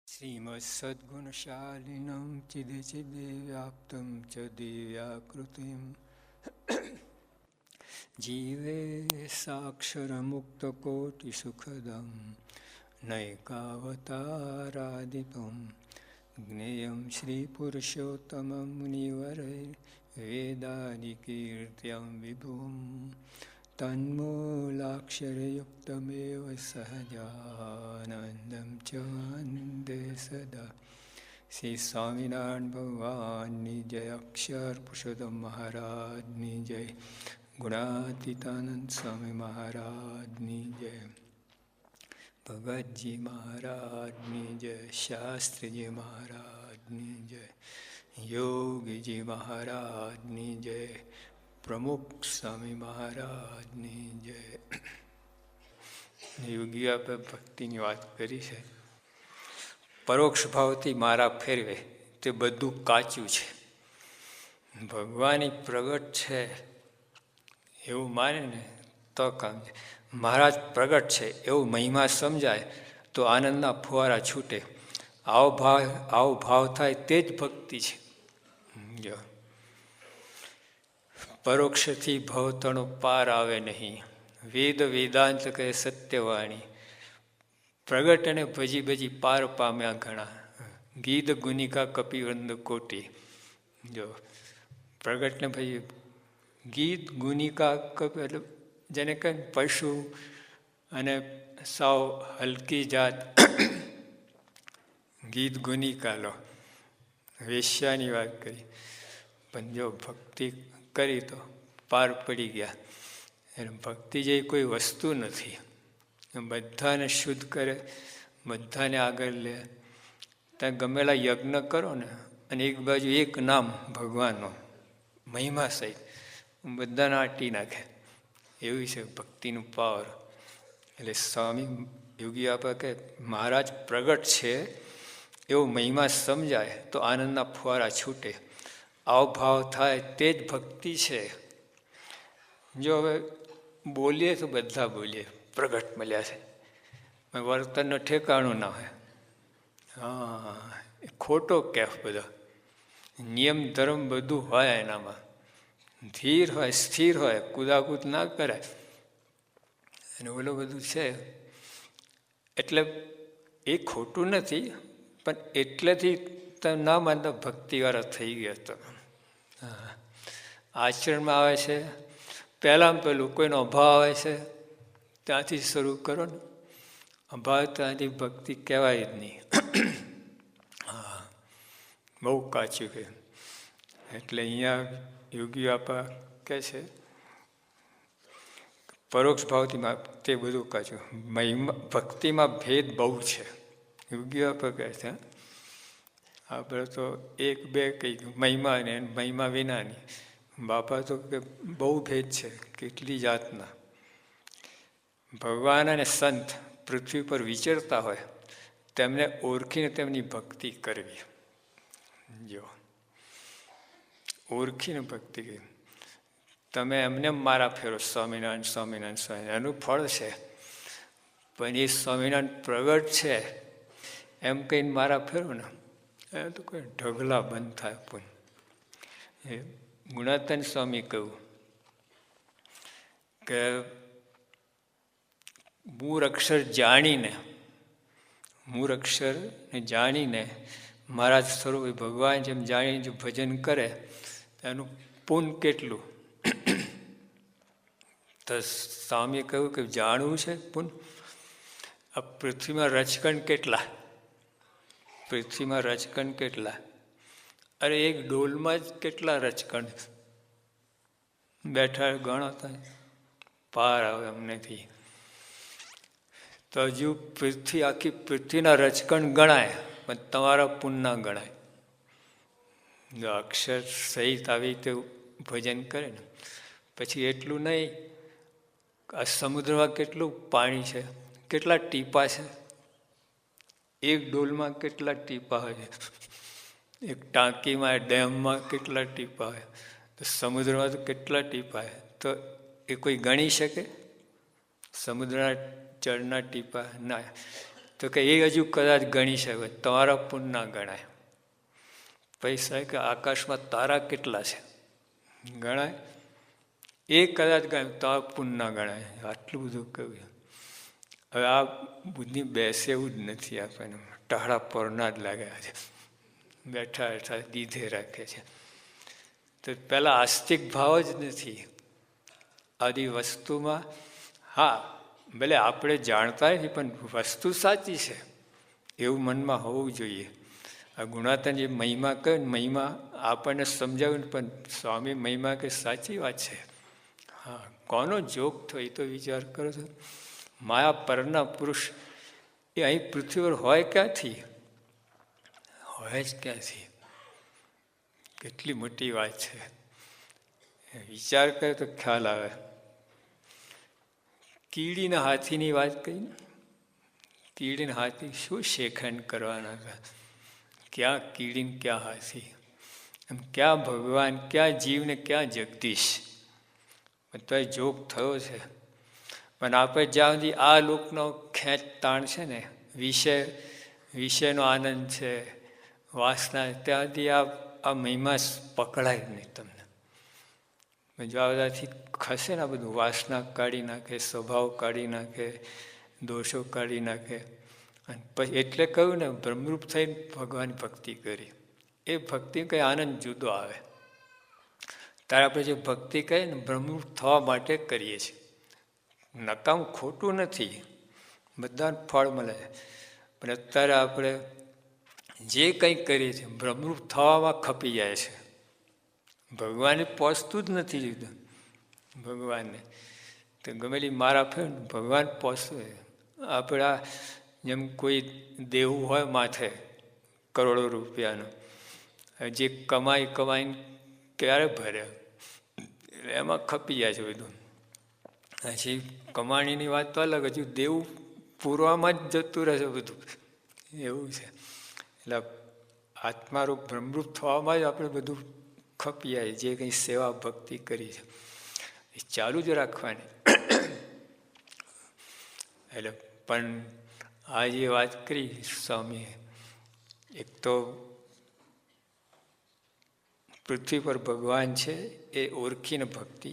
श्रीमत्सद्गुणशालिनं चिदचिदे व्याप्तं च दिव्याकृतिं जीवे साक्षरमुक्तकोटिसुखदं नैकावतारादितं ज्ञेयं श्रीपुरुषोत्तमं मुनिवरैर्वेदादिकीर्त्यां विभुं तन्मूलाक्षरयुक्तमेव सहजानन्दं च वन्दे सदा। श्री स्वामिनारायण भगवानની જય, અક્ષર પુરુષોત્તમ મહારાજની જય, ગુણાતીતાનંદ સ્વામી મહારાજની જય, ભગતજી મહારાજની જય, શાસ્ત્રીજી મહારાજની જય, યોગીજી મહારાજની જય, પ્રમુખ સ્વામી મહારાજની જય. યોગી આપણે ભક્તિની વાત કરી છે. પરોક્ષ ભાવથી મારા ફેરવે તે બધું કાચું છે. ભગવાન પ્રગટ છે એવું માને ને તો કામ છે. મહારાજ પ્રગટ છે એવું મહિમા સમજાય તો આનંદના ફુવારા છૂટે. આવો ભાવ થાય તે જ ભક્તિ છે. જો પરોક્ષથી ભવતણો પાર આવે નહીં. વેદ વેદાંત કહે સત્યવાણી. પ્રગટ અને ભજી ભજી પાર પામ્યા ઘણા. ગીત ગુનિકા કપિવંદ કોટી. જો પ્રગટ ને ભજી ગીત ગુનિકા કપિ એટલે જેને કહે પશુ અને સાવ હલકી જાત ગીત ગુનિકા લો, વેશ્યાની વાત કરી. પણ જો ભક્તિ કરી તો પાર પડી ગયા. એટલે ભક્તિ જેવી કોઈ વસ્તુ નથી. બધાને શુદ્ધ કરે, બધાને આગળ લે. ત્યાં ગમેલા યજ્ઞ કરો ને અને એક બાજુ એક નામ ભગવાનનો મહિમા સહિત બધાને આટી નાખે. એવું છે ભક્તિનું પાવર. એટલે સ્વામી યોગી આપે કે મહારાજ પ્રગટ છે એવો મહિમા સમજાય તો આનંદના ફુવારા છૂટે. આવો ભાવ થાય તે જ ભક્તિ છે. જો હવે બોલીએ તો બધા બોલીએ પ્રગટ મળ્યા છે, વર્તનનું ઠેકાણું ના હોય. હા, એ ખોટો કેફ બધો. નિયમ ધર્મ બધું હોય એનામાં. ધીર હોય, સ્થિર હોય, કુદાકૂદ ના કરાય. અને ઓલું બધું છે એટલે એ ખોટું નથી, પણ એટલેથી તમે ના માનતા ભક્તિવાળા થઈ ગયા તો. હા, આચરણમાં આવે છે. પહેલાં પેલું કોઈનો અભાવ આવે છે ત્યાંથી શરૂ કરો ને. અભાવ ત્યાંથી ભક્તિ કહેવાય જ નહીં. હા, બહુ કાચું કે. એટલે અહીંયા યોગી આપા કહે છે પરોક્ષ ભાવથી તે બધું કાચું. મહિમા ભક્તિમાં ભેદ બહુ છે. યોગી આપા કહે છે આપણે તો એક બે કંઈ મહિમા ને મહિમા વિનાની. બાપા તો કે બહુ ભેદ છે, કેટલી જાતના. ભગવાન અને સંત પૃથ્વી પર વિચરતા હોય તેમને ઓળખીને તેમની ભક્તિ કરવી. જો ઓળખીને ભક્તિ કરવી. તમે એમને મારા ફેરો સ્વામિનારાયણ સ્વામિનારાયણ સ્વામિનારાયણ એનું ફળ છે. પણ એ સ્વામિનારાયણ પ્રગટ છે એમ કહીને મારા ફેરો ને એ તો કોઈ ઢગલા બંધ થાય. પણ એ ગુણાતન સ્વામી કહ્યું કે મૂળ અક્ષર જાણીને મહારાજ સ્વરૂપ ભગવાન જેમ જાણીને જો ભજન કરે એનું પુણ્ય કેટલું. તો સ્વામીએ કહ્યું કે જાણવું છે પુણ્ય. આ પૃથ્વીમાં રચકણ કેટલા. અરે એક ડોલમાં જ કેટલા રચકણ બેઠા ગણો થાય પાર આવે એમનેથી. તો હજુ આખી પૃથ્વીના રચકણ ગણાય પણ તમારા પુણ્ય ગણાય. જો અક્ષર સહિત આવી રીતે ભજન કરે ને પછી એટલું નહીં. આ સમુદ્રમાં કેટલું પાણી છે, કેટલા ટીપા છે. એક ડોલમાં કેટલા ટીપા હોય છે. એક ટાંકીમાં ડેમમાં કેટલા ટીપા હોય. તો સમુદ્રમાં તો કેટલા ટીપા હોય. તો એ કોઈ ગણી શકે? સમુદ્રના જળના ટીપા ના. તો કે એ હજુ કદાચ ગણી શકે, તમારા પુણ્ય ના ગણાય. પૈસા કે આકાશમાં તારા કેટલા છે ગણાય? એ કદાચ ગણાય, તારા પુણ્ય ના ગણાય. આટલું બધું કહ્યું. હવે આ બુદ્ધિ બેસે એવું જ નથી. આપણને ટહડા પરના જ લાગ્યા છે, બેઠા બેઠા દીધે રાખે છે. તો પેલા આસ્તિક ભાવ જ નથી આદિ વસ્તુમાં. હા, ભલે આપણે જાણતા નથી, પણ વસ્તુ સાચી છે એવું મનમાં હોવું જોઈએ. આ ગુણાતન જે મહિમા કહે ને, મહિમા આપણને સમજાવ્યું, પણ સ્વામી મહિમા કે સાચી વાત છે. હા, કોનો જોગ થયો એ તો વિચાર કરો છો. માયા પરના પુરુષ એ અહીં પૃથ્વી પર હોય ક્યાંથી? હોય જ ક્યાંથી? કેટલી મોટી વાત છે. વિચાર કરે તો ખ્યાલ આવે. કીડીના હાથીની વાત કહી ને, કીડીને હાથી શું શેખંડ કરવાના હતા? ક્યાં કીડીને ક્યાં હાથી? એમ ક્યાં ભગવાન, ક્યાં જીવને ક્યાં જગદીશ? બધા જોગ થયો છે. પણ આપણે જ્યાં સુધી આ લોકનો ખેંચ તાણ છે ને, વિષયનો આનંદ છે, વાસના, ત્યાં સુધી આ મહિમા પકડાય નહીં તમને. જો આ બધાથી ખસે ને, આ બધું વાસના કાઢી નાખે, સ્વભાવ કાઢી નાખે, દોષો કાઢી નાખે. અને પછી એટલે કહ્યું ને, બ્રહ્મરૂપ થઈને ભગવાન ભક્તિ કરી. એ ભક્તિ કંઈ આનંદ જુદો આવે. ત્યારે આપણે જે ભક્તિ કહીએ ને, બ્રહ્મરૂપ થવા માટે કરીએ છીએ. નકામ ખોટું નથી, બધાને ફળ મળે છે. પણ અત્યારે આપણે જે કંઈ કરીએ છીએ બ્રહ્મરૂપ થવામાં ખપી જાય છે. ભગવાને પહોંચતું જ નથી લીધું. ભગવાનને તો ગમેલી મારા ફેર ભગવાન પહોંચતું. આપણા જેમ કોઈ દેવું હોય માથે કરોડો રૂપિયાનું, જે કમાઈને ક્યારે ભરે, એમાં ખપી જાય છે બધું. હજી કમાણીની વાત તો અલગ, હજુ દેવું પૂરવામાં જ જતું રહે છે બધું. એવું છે. એટલે આત્મારૂપ બ્રહ્મરૂપ થવામાં જ આપણે બધું ખપી જાય. જે કંઈ સેવા ભક્તિ કરી છે એ ચાલુ જ રાખવાની. એટલે પણ આ જે વાત કરી સ્વામીએ, એક તો પૃથ્વી પર ભગવાન છે એ ઓળખીને ભક્તિ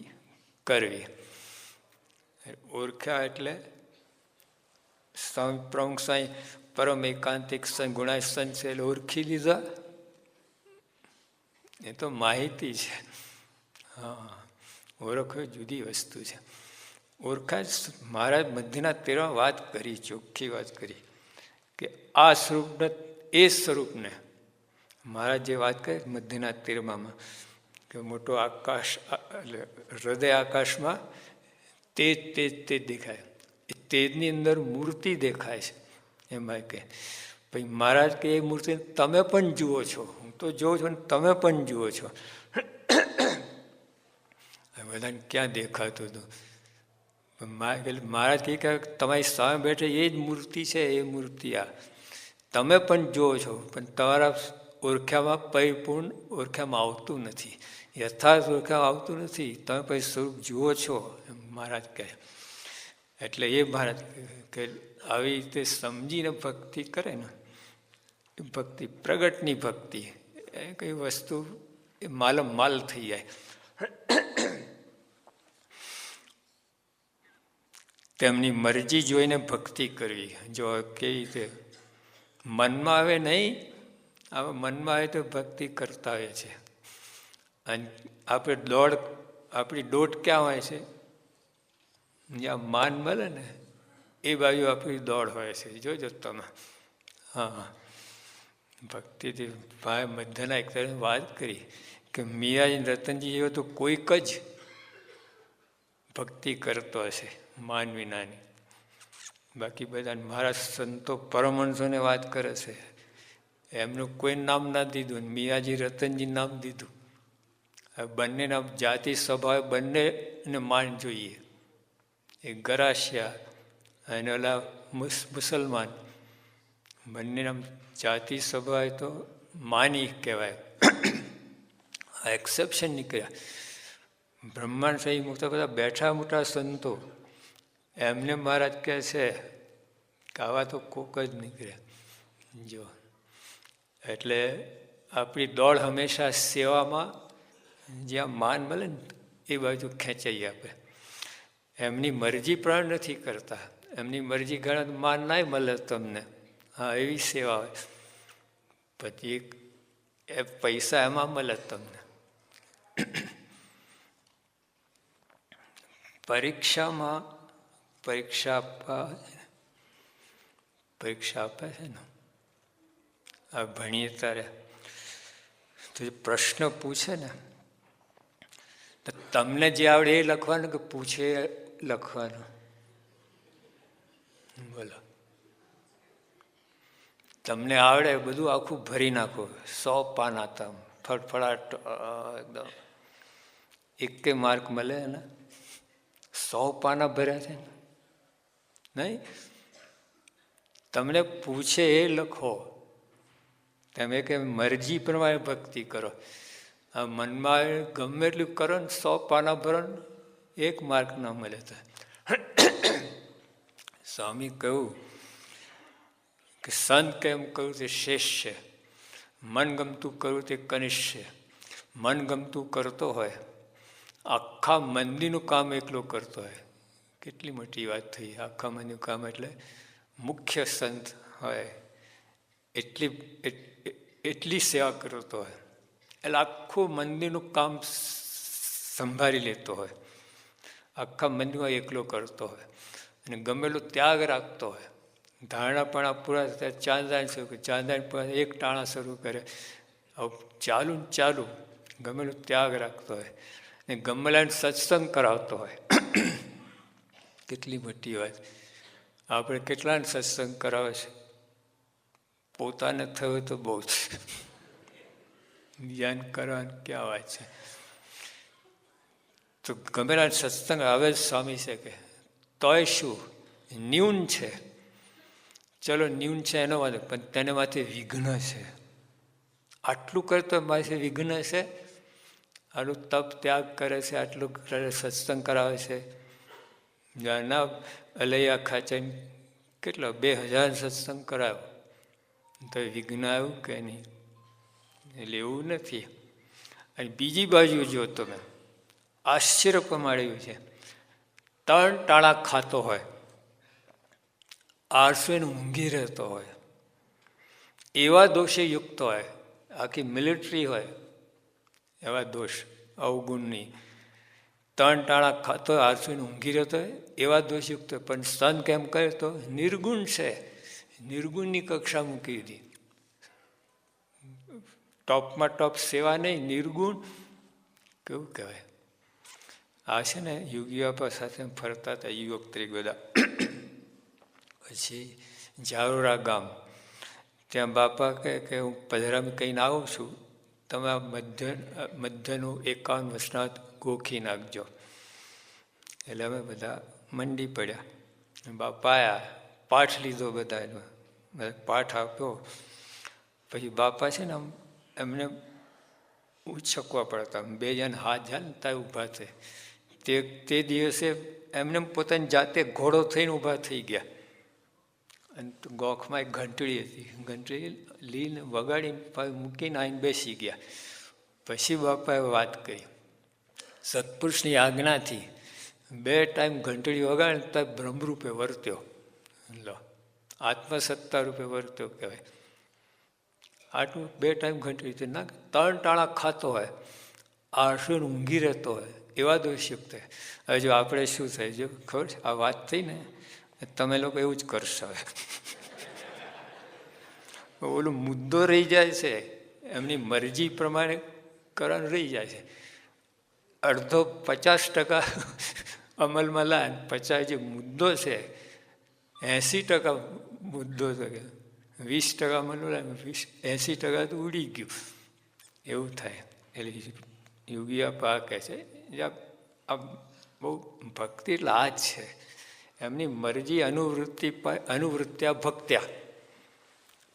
કરવી. ઓળખ્યા એટલે પ્રમુખ સાંઈ પરમ એકાંતિક સંત ગુણાય સંત છે એટલે ઓળખી લીધા. એ તો માહિતી છે. હા, ઓળખો જુદી વસ્તુ છે. ઓળખા જ મહારાજ મધ્યના તેરમાં વાત કરી, ચોખ્ખી વાત કરી કે આ સ્વરૂપને, એ સ્વરૂપને મહારાજ જે વાત કરી મધ્યના તેરમાં કે મોટો આકાશ, એટલે હૃદય આકાશમાં તેજ દેખાય. એ તેજની અંદર મૂર્તિ દેખાય છે. એમાં કે ભાઈ મહારાજ કે એ મૂર્તિ તમે પણ જુઓ છો, હું તો જોઉં છું ને તમે પણ જુઓ છો. બધાને ક્યાં દેખાતું હતું? મહારાજ કહે તમારી સામે બેઠે એ જ મૂર્તિ છે. એ મૂર્તિ આ તમે પણ જુઓ છો, પણ તમારા ઓળખ્યામાં પરિપૂર્ણ ઓળખ્યામાં આવતું નથી, યથાર્થ ઓળખ્યામાં આવતું નથી. તમે પછી સ્વરૂપ જુઓ છો એમ મહારાજ કહે. એટલે એ મહારાજ કે આવી રીતે સમજીને ભક્તિ કરે ને, ભક્તિ પ્રગટની ભક્તિ, એ કઈ વસ્તુ એ માલ થઈ જાય. તેમની મરજી જોઈને ભક્તિ કરવી. જો કેવી રીતે મનમાં આવે નહીં, હવે મનમાં આવે તો ભક્તિ કરતા હોય છે. અને આપણી દોટ ક્યાં હોય છે? જ્યાં માન મળે ને એ બાજુ આપણી દોડ હોય છે. જોજો તમે. હા, ભક્તિથી ભાઈ મધ્યના એક તરફ વાત કરી કે મીરાજી રતનજી જેવો તો કોઈક જ ભક્તિ કરતો હશે માન વિનાની. બાકી બધા મારા સંતો પરમહંસોને વાત કરે છે, એમનું કોઈ નામ ના દીધું, મીરાજી રતનજી નામ દીધું. બંનેના જાતિ સ્વભાવ બંનેને માન જોઈએ. એ ગરાસિયા અને ઓલા મુસલમાન, બંનેના જાતિ સ્વભાવ તો માની કહેવાય. આ એક્સેપ્શન નીકળ્યા. બ્રહ્માંડ સહી મુક્ત બધા બેઠા મોટા સંતો, એમને મહારાજ કહે છે આવા તો કોક જ નીકળે. જો એટલે આપણી દોડ હંમેશા સેવામાં જ્યાં માન મળે ને એ બાજુ ખેંચાઈ આપે. એમની મરજી પણ નથી કરતા. એમની મરજી ઘણા માન ના મળે તમને, હા એવી સેવા હોય. પછી એ પૈસા એમાં મળે તમને. પરીક્ષામાં પરીક્ષા આપે છે ને, આ ભણીએ ત્યારે તો પ્રશ્ન પૂછે ને, તો તમને જે આવડે એ લખવાનું કે પૂછે લખવાનું? બોલો, તમને આવડે બધું આખું ભરી નાખો, 100 પાના તમ ફટફડાટ એકદમ, એકે માર્ક મળે ને? 100 પાના ભર્યા છે ને, નહીં? તમને પૂછે એ લખો. તમે કે મરજી પ્રમાણે ભક્તિ કરો. આ મનમાં ગમે એટલું કરો ને, 100 પાના ભરો ને, 1 માર્ક ના મળે. તો સ્વામી કહ્યું કે સંત કેમ કહ્યું તે શ્રેષ્ઠ છે, મનગમતું કરવું તે કનિષ્ઠ છે. મનગમતું કરતો હોય, આખા મંદિરનું કામ એકલો કરતો હોય, કેટલી મોટી વાત થઈ. આખા મંદિરનું કામ એટલે મુખ્ય સંત હોય એટલી સેવા કરતો હોય, એટલે આખું મંદિરનું કામ સંભાળી લેતો હોય, આખા મંદિરમાં એકલો કરતો હોય, અને ગમેલો ત્યાગ રાખતો હોય. ધારણાપણા પૂરા થતા ચાંદાન શરૂ કરે, ચાંદાન પૂરા એક ટાણા શરૂ કરે, ચાલુ ને ચાલુ ગમેલો ત્યાગ રાખતો હોય, ને ગમેલાને સત્સંગ કરાવતો હોય. કેટલી મોટી વાત. આપણે કેટલાને સત્સંગ કરાવે છે? પોતાને થયું તો બહુ છે, બીજાને કરવાની ક્યાં વાત છે? તો ગમેલા સત્સંગ આવે જ સ્વામી છે કે તોય શું ન્યૂન છે, ચલો ન્યૂન છે એનો વાંધો, પણ તેને માથે વિઘ્ન છે. આટલું કરતો માથે વિઘ્ન છે, આટલું તપ ત્યાગ કરે છે, આટલું સત્સંગ કરાવે છે. ના અલૈયા ખાચર કેટલો 2000 સત્સંગ કરાવ્યો, તો વિઘ્ન આવ્યું કે નહીં? એટલે એવું નથી. અને બીજી બાજુ જો તમે, આશ્ચર્ય પમાડ્યું છે, 3 ટાણા ખાતો હોય, 800 ઊંઘી રહેતો હોય, એવા દોષે યુક્ત હોય, આખી મિલિટરી હોય એવા દોષ અવગુણની. 3 ટાણા ખાતો હોય, 800 ઊંઘી રહેતો હોય, એવા દોષ યુક્ત હોય. પણ સંત કેમ કહે તો નિર્ગુણ છે, નિર્ગુણની કક્ષા મૂકી દીધી. ટોપમાં ટોપ સેવા નહીં, નિર્ગુણ. કેવું કહેવાય? આ છે ને યોગી બાપા સાથે ફરતા હતા યુવક તરીકે બધા. પછી જારોરા ગામ, ત્યાં બાપા કહે કે હું પધરામી કહીને આવું છું, તમે આ મધ્યનું 51 વસનાથ ગોખી નાખજો. એટલે અમે બધા મંડી પડ્યા. બાપા આવ્યા, પાઠ લીધો બધાનો, પાઠ આપ્યો. પછી બાપા છે ને આમ એમને ઉછકવા પડતા, 2 જણ હાથ જાય ને ત્યાં ઊભા થાય. તે દિવસે એમને પોતાની જાતે ઘોડો થઈને ઊભા થઈ ગયા. અને ગોખમાં એક ઘંટડી હતી, ઘંટડી લીને વગાડીને મૂકીને આવીને બેસી ગયા. પછી બાપાએ વાત કરી, સત્પુરુષની આજ્ઞાથી 2 ટાઈમ ઘંટડી વગાડીને ત્યાં બ્રહ્મરૂપે વર્ત્યો. લો, આત્મસત્તા રૂપે વર્ત્યો કહેવાય. આટલું 2 ટાઈમ ઘંટડી ના, 3 ટાણા ખાતો હોય, 800 ઊંઘી રહેતો હોય, એવા દોષયુક્ત. હવે જો આપણે શું થાય, જો ખબર છે આ વાત થઈ ને, તમે લોકો એવું જ કરશો. ઓલો મુદ્દો રહી જાય છે, એમની મરજી પ્રમાણે કરવાનું રહી જાય છે. અડધો 50% અમલમાં લાય, 50 જે મુદ્દો છે 80% મુદ્દો છે, 20% અમલમાં લાય, 80% તો ઉડી ગયું. એવું થાય. એટલે યોગી આપા કહે છે આ બહુ ભક્તિ એટલે આ જ છે, એમની મરજી અનુવૃત્ત્યા ભક્ત્યા,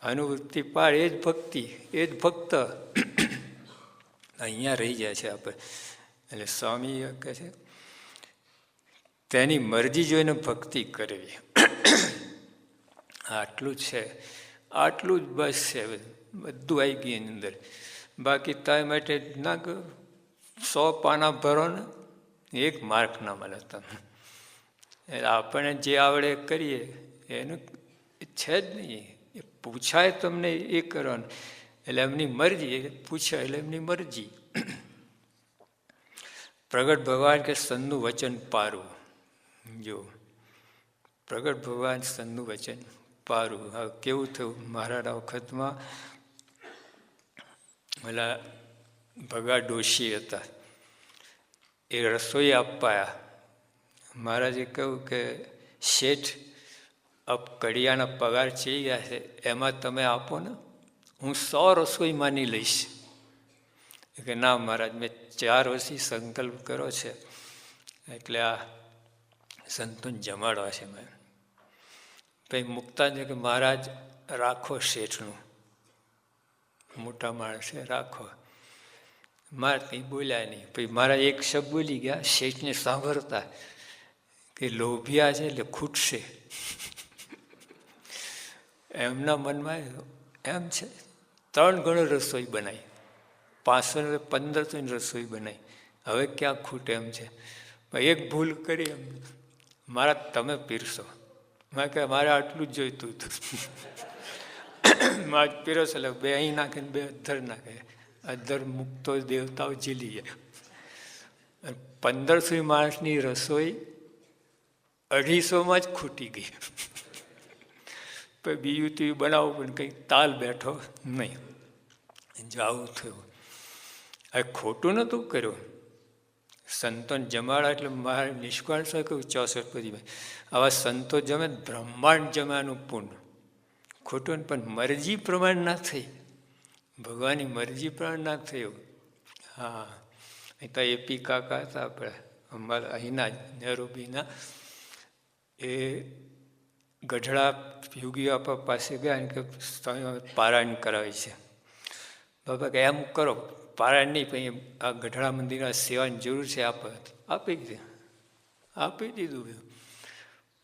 અનુવૃત્તિ પાડ એ જ ભક્તિ, એ જ ભક્ત. અહીંયા રહી જાય છે આપણે. એટલે સ્વામી કહે છે તેની મરજી જોઈને ભક્તિ કરવી. આટલું જ છે, આટલું જ બસ છે, બધું આવી ગયું એની અંદર. બાકી તારી માટે ના 100 પાના ભરો ને 1 માર્ક ના મળે તમે. એટલે આપણે જે આવડે કરીએ એનું છે જ નહીં. એ પૂછાય તમને એ કરવાનું, એટલે એમની મરજી. પૂછાય એટલે એમની મરજી. પ્રગટ ભગવાન કે સંતનું વચન પારું. જો પ્રગટ ભગવાન સંતનું વચન પારું. હવે કેવું થયું મારા વખતમાં, પેલા ભગા ડોશી હતા, એ રસોઈ આપવા. મહારાજે કહ્યું કે શેઠ અબ કડિયાના પગાર ચડી ગયા છે, એમાં તમે આપો ને, હું 100 રસોઈ માની લઈશ. કે ના મહારાજ, મેં 4 વર્ષથી સંકલ્પ કર્યો છે, એટલે આ સંતોન જમાડવા છે મેં. પછી મૂકતા છે કે મહારાજ રાખો, શેઠનું મોટા માણસે રાખો. મારે કંઈ બોલ્યા નહીં. પછી મહારાજ એક શબ્દ બોલી ગયા શેઠને સાંભળતા કે લોભિયા છે એટલે ખૂટશે. એમના મનમાં એમ છે 3 ગણો રસોઈ બનાવી, 500-1500 રસોઈ બનાવી, હવે ક્યાં ખૂટે એમ છે. એક ભૂલ કરી એમ, મારા તમે પીરસો. મેં કહે મારે આટલું જ જોઈતું હતું. મારે પીરસો એટલે 2 અહીં નાખે ને 2 અધ્ધર નાખે. અધ્ધર મૂકતો દેવતાઓ ઝીલી જાય. 1500 માણસની રસોઈ 250માં જ ખૂટી ગઈ. પછી બીજું તીજું બનાવવું પણ કંઈક તાલ બેઠો નહીં. જો આવું થયું. હવે ખોટું નહોતું કર્યું. સંતોન જમાડા એટલે મારે નિષ્કાળ શું કહ્યું 64 પછી આવા સંતો જમે બ્રહ્માંડ જમાનું પૂર્ણ. ખોટું ને, પણ મરજી પ્રમાણે ના થઈ, ભગવાનની મરજી પ્રમાણે ના થયું. હા, અહીં તો એપી કાકા હતા આપણે અમારા અહીંના નેરોબીના. એ ગઢડા યોગી બાપા પાસે ગયા કે પારાયણ કરાવે છે. બાપા કે એમ કરો, પારાયણ નહીં, પછી આ ગઢડા મંદિરમાં સેવાની જરૂર છે, આપી દીધું.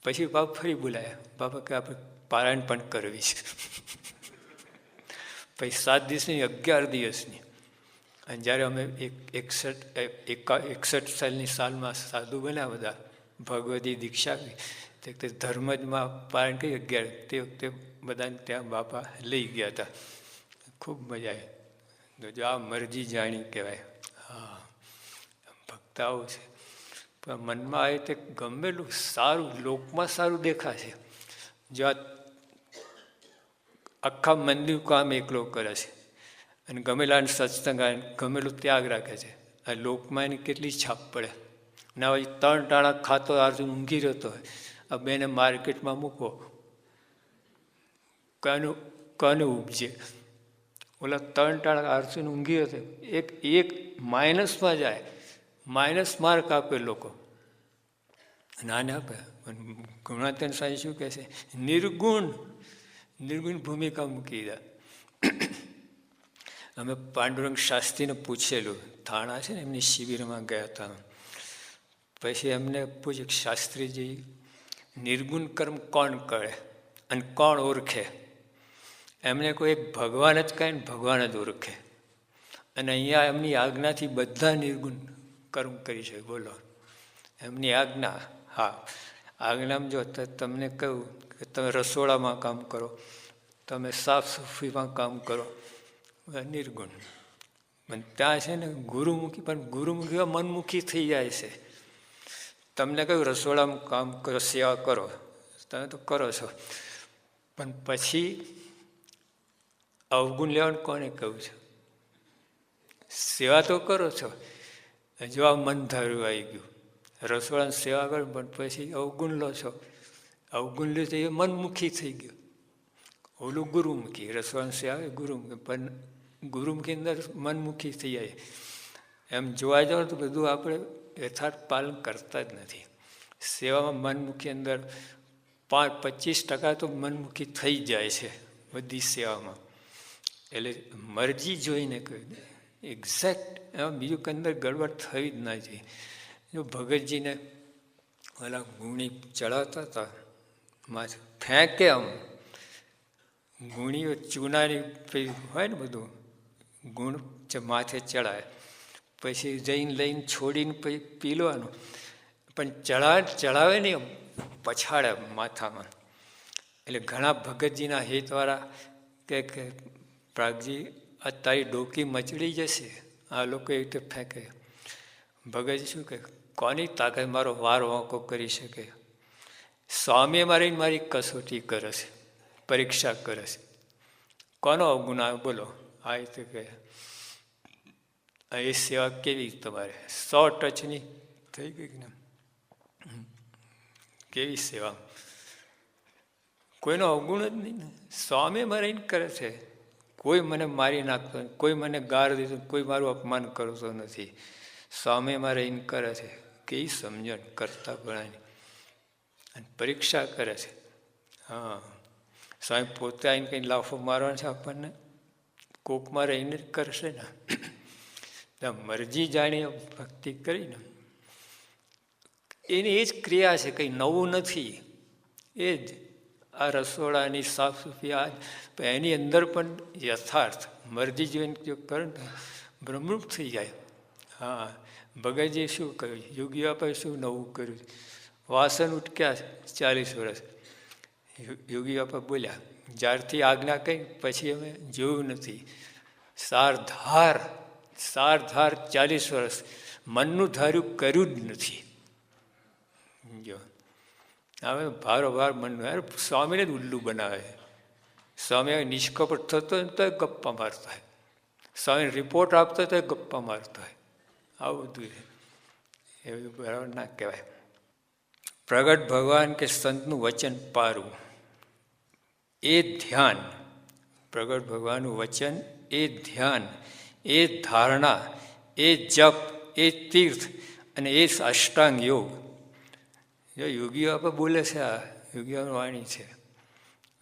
પછી બાપ ફરી બોલાયા. બાપા કે આપણે પારાયણ પણ કરવી છે. પછી 7 દિવસની 11 દિવસની. અને જ્યારે અમે 61 સાલની સાલમાં સાધુ બન્યા બધા, ભગવતી દીક્ષા તે ધર્મજમાં પારાયણ કરી 11, તે વખતે બધાને ત્યાં બાપા લઈ ગયા હતા. ખૂબ મજા આવી. તો જો આ મરજી જાણી કહેવાય. હા, ભક્ત આવું છે. પણ મનમાં આવે તે ગમેલું સારું, લોકમાં સારું દેખાશે. જો આખા મંદિર કામ એકલો કરે છે અને ગમેલાને સત્સંગ ગમેલું ત્યાગ રાખે છે, આ લોકમાં એની કેટલી છાપ પડે. ના હોય 3 ટાણા ખાતો અર્જુન ઊંઘી રહેતો હોય, આ બેને માર્કેટમાં મૂકો, કોને ઉપજે? ઓલા 3 ટાણા અર્જુન ઊંઘી હતો, એક માઇનસમાં જાય, માઇનસ માર્ક આપે લોકો. નાને આપે. ગુણાતીત સાંઈ શું કહે છે? નિર્ગુણ ભૂમિકા મૂકી દે. અમે પાંડુરંગ શાસ્ત્રીને પૂછેલું, થાણા છે ને એમની શિબિરમાં ગયા હતા. પછી એમને પૂછ્યું શાસ્ત્રીજી, નિર્ગુણ કર્મ કોણ કરે અને કોણ ઓળખે? એમને કોઈ એક ભગવાન જ કહે ને ભગવાન જ ઓળખે. અને અહીંયા એમની આજ્ઞાથી બધા નિર્ગુણ કર્મ કરી શકે. બોલો, એમની આજ્ઞા. હા, આજ્ઞામાં જો તમને કહ્યું કે તમે રસોડામાં કામ કરો, તમે સાફ સફાઈમાં કામ કરો, નિર્ગુણ. ત્યાં છે ને ગુરુમુખી, પણ ગુરુમુખી મનમુખી થઈ જાય છે. તમને કહ્યું રસોડામાં કામ કરો, સેવા કરો, તમે તો કરો છો, પણ પછી અવગુણ લેવાનું કોને કહ્યું છે? સેવા તો કરો છો, જો આ મન ધાર્યું આવી ગયું, રસોડાની સેવા કરો, પણ પછી અવગુણ લો છો. અવગુણ લે તો એ મનમુખી થઈ ગયું. ઓલું ગુરુમુખી, રસોડાની સેવા ગુરુમુખી, પણ ગુરુમુખી અંદર મનમુખી થઈ જાય. એમ જોવા જાવ તો બધું આપણે યથાર્થ પાલન કરતા જ નથી. સેવામાં મનમુખી અંદર 25% તો મનમુખી થઈ જાય છે બધી સેવામાં. એટલે મરજી જોઈને કહ્યું એક્ઝેક્ટ, એમાં બીજું અંદર ગડબડ થઈ જ ના જોઈએ. જો ભગતજીને ઓલા ગુણી ચડાવતા હતા, ફેંકે આમ ગુણીઓ ચૂનાની હોય ને બધું ગુણ માથે ચડાય, પછી જઈને લઈને છોડીને પછી પી લેવાનું. પણ ચડાવે નહીં, પછાડે માથામાં. એટલે ઘણા ભગતજીના હિતવાળા કે પ્રાગજી આ તારી ડોકી મચડી જશે, આ લોકો એવી રીતે ફેંકે. ભગતજી શું કહે, કોની તાકાત મારો વાર વાંકો કરી શકે? સ્વામીએ મારી કસોટી કરે છે, પરીક્ષા કરે છે. કોનો અવગુણ આવે બોલો? આ રીતે કહે એ સેવા કેવી તમારે 100 ટચની થઈ ગઈ ને? કેવી સેવા? કોઈનો અવગુણ જ નહીં ને. સ્વામી મારીને કરે છે. કોઈ મને મારી નાખતો, કોઈ મને ગાર દીધું, કોઈ મારું અપમાન કરતો નથી. સ્વામી મારીને કરે છે. કેવી સમજણ કરતા ભણાની અને પરીક્ષા કરે છે. હા, સ્વામી પોતે આવીને કંઈ લાફો મારવાનો છે આપણને? કોકમાં રહીને જ કરશે ને. મરજી જાણી ભક્તિ કરીને એની એ જ ક્રિયા છે, કંઈ નવું નથી. એ જ આ રસોડાની સાફ સફાઈ આ એની અંદર પણ યથાર્થ મરજી જોઈને જો કરે ને બ્રહ્મરૂપ થઈ જાય. હા, ભગતજીએ શું કહ્યું? યોગી બાપાએ શું નવું કર્યું? વાસણ ઉટક્યા 40 વર્ષ. યોગી બાપા બોલ્યા, જ્યારથી આજ્ઞા કહી પછી અમે જોયું નથી. સારધાર 40 વર્ષ મનનું ધાર્યું કર્યું જ નથી. જો હવે ભારોભાર મનનું યાર સ્વામીને જ ઉલ્લુ બનાવે. સ્વામી નિષ્કપટ થતો હોય તો ગપ્પા મારતા હોય, સ્વામી રિપોર્ટ આપતો તો ગપ્પા મારતા હોય. આવું બધું એવું બરાબર ના કહેવાય. પ્રગટ ભગવાન કે સંતનું વચન પારવું એ ધ્યાન, પ્રગટ ભગવાનનું વચન એ ધ્યાન, એ ધારણા, એ જપ, એ તીર્થ અને એ અષ્ટાંગ યોગ. જો યોગીઓ આપણે બોલે છે, આ યોગીઓની વાણી છે.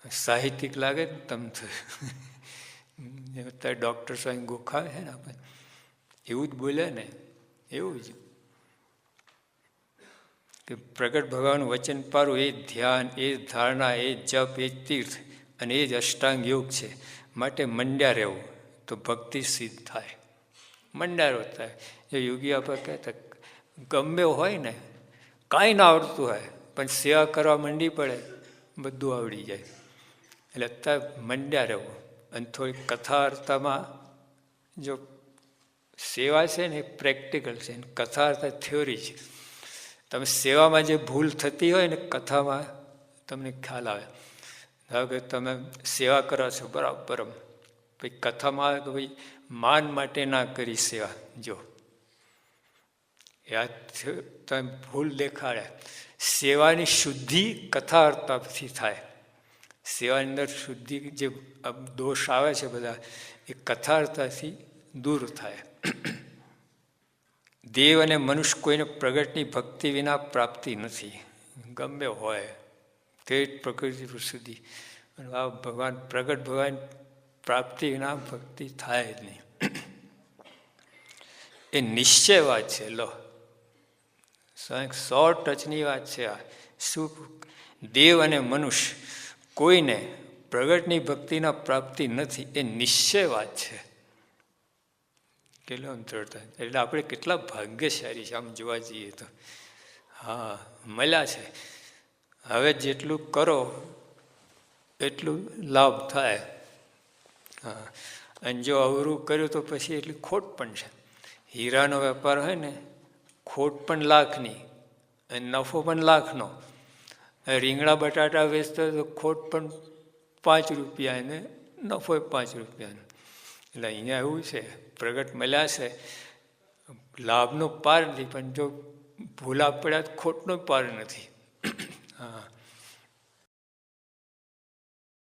સાહિત્યિક લાગે ને તમે અત્યારે ડૉક્ટર સ્વામી ગોખાવે છે ને આપણે એવું જ બોલે ને, એવું જ કે પ્રગટ ભગવાનનું વચન પારું એ ધ્યાન, એ ધારણા, એ જપ, એ તીર્થ અને એ જ અષ્ટાંગ યોગ છે. માટે મંડ્યા રહેવું તો ભક્તિ સિદ્ધ થાય. મંડારો થાય. જો યોગી આપણે કહેતા ગમે હોય ને, કાંઈ ના આવડતું હોય પણ સેવા કરવા માંડી પડે બધું આવડી જાય. એટલે અત્યારે મંડ્યા રહેવું. અને થોડી કથા વાર્તામાં જો સેવા છે ને એ પ્રેક્ટિકલ છે, કથા વાર્તા થિયોરી છે. તમે સેવામાં જે ભૂલ થતી હોય ને કથામાં તમને ખ્યાલ આવે. ધારો કે તમે સેવા કરો છો બરાબર, પછી કથામાં આવે કે ભાઈ માન માટે ના કરી સેવા. જો યાદ તમે ભૂલ દેખાડે. સેવાની શુદ્ધિ કથા વાર્તાથી થાય. સેવાની અંદર શુદ્ધિ જે દોષ આવે છે બધા એ કથા વાર્તાથી દૂર થાય. દેવ અને મનુષ્ય કોઈને પ્રગટની ભક્તિ વિના પ્રાપ્તિ નથી. ગમે હોય તે પ્રકૃતિ સુધી આ ભગવાન પ્રગટ ભગવાન પ્રાપ્તિ વિના ભક્તિ થાય જ નહીં. એ નિશ્ચય વાત છે. લો 100 ટચની વાત છે આ. શું દેવ અને મનુષ્ય કોઈને પ્રગટની ભક્તિના પ્રાપ્તિ નથી, એ નિશ્ચય વાત છે. કેટલો અંતર થાય. એટલે આપણે કેટલા ભાગ્યશાળી છે આમ જોવા જઈએ તો. હા, મળ્યા છે. હવે જેટલું કરો એટલું લાભ થાય. હા, અને જો અવરું કર્યું તો પછી એટલી ખોટ પણ છે. હીરાનો વેપાર હોય ને, ખોટ પણ લાખની અને નફો પણ લાખનો. રીંગણા બટાટા વેચતો તો ખોટ પણ 5 રૂપિયા અને નફો 5 રૂપિયાનો. એટલે અહીંયા એવું છે, પ્રગટ મળ્યા છે, લાભનો પાર નથી, પણ જો ભૂલા પડ્યા તો ખોટનો પાર નથી. હા,